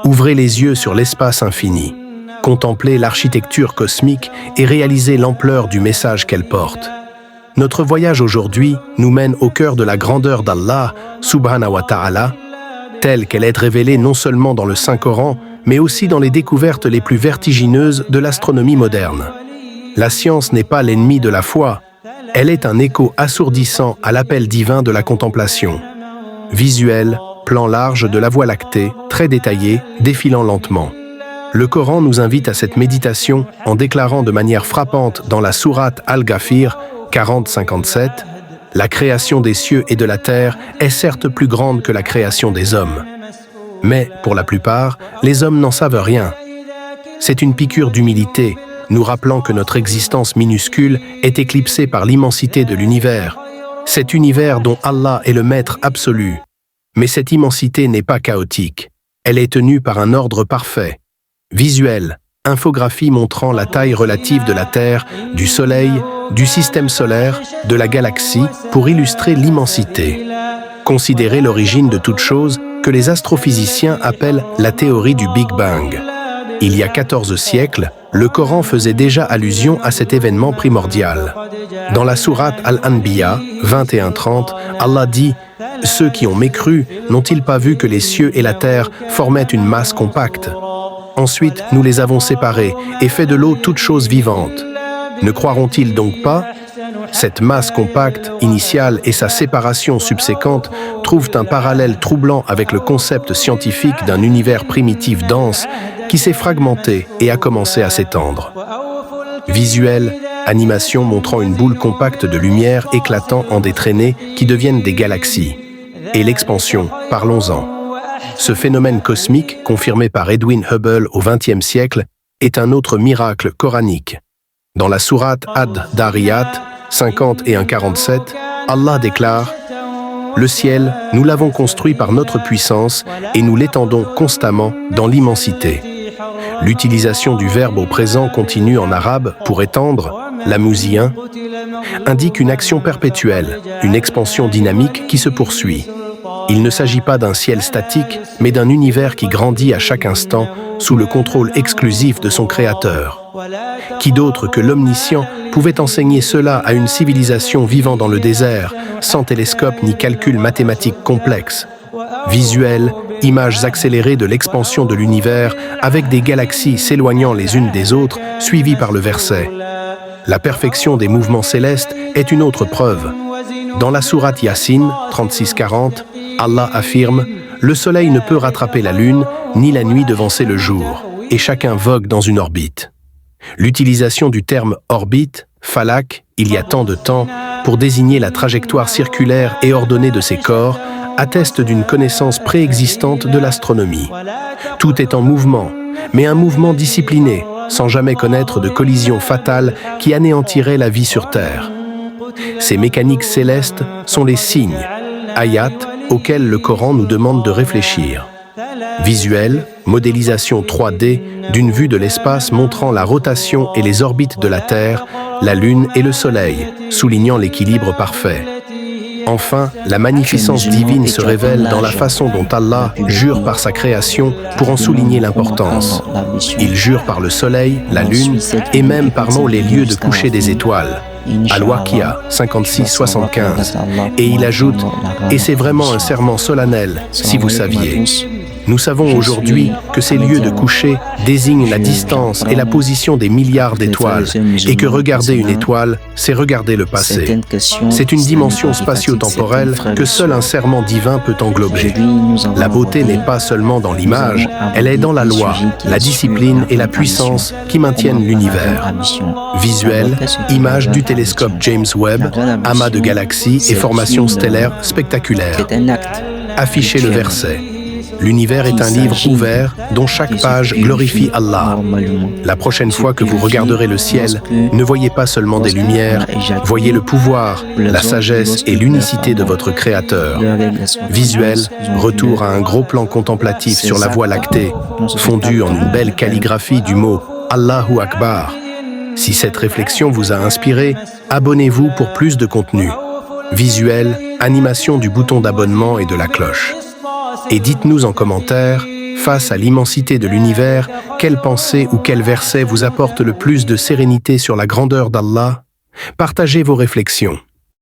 Ouvrez les yeux sur l'espace infini, contemplez l'architecture cosmique et réalisez l'ampleur du message qu'elle porte. Notre voyage aujourd'hui nous mène au cœur de la grandeur d'Allah, subhanahu wa ta'ala, telle qu'elle est révélée non seulement dans le Saint-Coran, mais aussi dans les découvertes les plus vertigineuses de l'astronomie moderne. La science n'est pas l'ennemi de la foi, elle est un écho assourdissant à l'appel divin de la contemplation. Visuel, plan large de la Voie lactée, très détaillé, défilant lentement. Le Coran nous invite à cette méditation en déclarant de manière frappante dans la sourate Al-Ghafir 40-57, « La création des cieux et de la terre est certes plus grande que la création des hommes. Mais, pour la plupart, les hommes n'en savent rien. » C'est une piqûre d'humilité, nous rappelant que notre existence minuscule est éclipsée par l'immensité de l'univers, cet univers dont Allah est le maître absolu. Mais cette immensité n'est pas chaotique, elle est tenue par un ordre parfait. Visuel, infographie montrant la taille relative de la Terre, du Soleil, du système solaire, de la galaxie, pour illustrer l'immensité. Considérez l'origine de toute chose que les astrophysiciens appellent la théorie du Big Bang. Il y a 14 siècles, le Coran faisait déjà allusion à cet événement primordial. Dans la sourate Al-Anbiya 21-30, Allah dit « Ceux qui ont mécru, n'ont-ils pas vu que les cieux et la terre formaient une masse compacte ? Ensuite, nous les avons séparés et fait de l'eau toute chose vivante. Ne croiront-ils donc pas ? Cette masse compacte initiale et sa séparation subséquente trouvent un parallèle troublant avec le concept scientifique d'un univers primitif dense qui s'est fragmenté et a commencé à s'étendre. Visuel, animation montrant une boule compacte de lumière éclatant en des traînées qui deviennent des galaxies. Et l'expansion, parlons-en. Ce phénomène cosmique, confirmé par Edwin Hubble au XXe siècle, est un autre miracle coranique. Dans la sourate Ad-Dariyat 50 et 1-47, Allah déclare « Le ciel, nous l'avons construit par notre puissance et nous l'étendons constamment dans l'immensité. » L'utilisation du verbe au présent continu en arabe pour étendre, l'amousien, indique une action perpétuelle, une expansion dynamique qui se poursuit. Il ne s'agit pas d'un ciel statique, mais d'un univers qui grandit à chaque instant sous le contrôle exclusif de son créateur. Qui d'autre que l'omniscient pouvait enseigner cela à une civilisation vivant dans le désert, sans télescope ni calcul mathématique complexe? Visuel, images accélérées de l'expansion de l'univers avec des galaxies s'éloignant les unes des autres, suivies par le verset. La perfection des mouvements célestes est une autre preuve. Dans la sourate Yassine 36-40, Allah affirme « Le soleil ne peut rattraper la lune, ni la nuit devancer le jour, et chacun vogue dans une orbite. » L'utilisation du terme « orbite », « falak », il y a tant de temps, pour désigner la trajectoire circulaire et ordonnée de ces corps, atteste d'une connaissance préexistante de l'astronomie. Tout est en mouvement, mais un mouvement discipliné, sans jamais connaître de collision fatale qui anéantirait la vie sur Terre. Ces mécaniques célestes sont les signes, ayat, auxquels le Coran nous demande de réfléchir. Visuel, modélisation 3D d'une vue de l'espace montrant la rotation et les orbites de la Terre, la Lune et le Soleil, soulignant l'équilibre parfait. Enfin, la magnificence divine se révèle dans la façon dont Allah jure par sa création pour en souligner l'importance. Il jure par le Soleil, la Lune et même par les lieux de coucher des étoiles. Al-Waqi'a 56-75. Et il ajoute « Et c'est vraiment un serment solennel, si vous saviez. » Nous savons aujourd'hui que ces lieux de coucher désignent la distance et la position des milliards d'étoiles et que regarder une étoile, c'est regarder le passé. C'est une dimension spatio-temporelle que seul un serment divin peut englober. La beauté n'est pas seulement dans l'image, elle est dans la loi, la discipline et la puissance qui maintiennent l'univers. Visuel, image du télescope James Webb, amas de galaxies et formations stellaires spectaculaires. Affichez le verset. L'univers est un livre ouvert dont chaque page glorifie Allah. La prochaine fois que vous regarderez le ciel, ne voyez pas seulement des lumières, voyez le pouvoir, la sagesse et l'unicité de votre Créateur. Visuel, retour à un gros plan contemplatif sur la Voie lactée, fondu en une belle calligraphie du mot Allahu Akbar. Si cette réflexion vous a inspiré, abonnez-vous pour plus de contenu. Visuel, animation du bouton d'abonnement et de la cloche. Et dites-nous en commentaire, Face à l'immensité de l'univers, quelle pensée ou quel verset vous apporte le plus de sérénité sur la grandeur d'Allah? Partagez vos réflexions.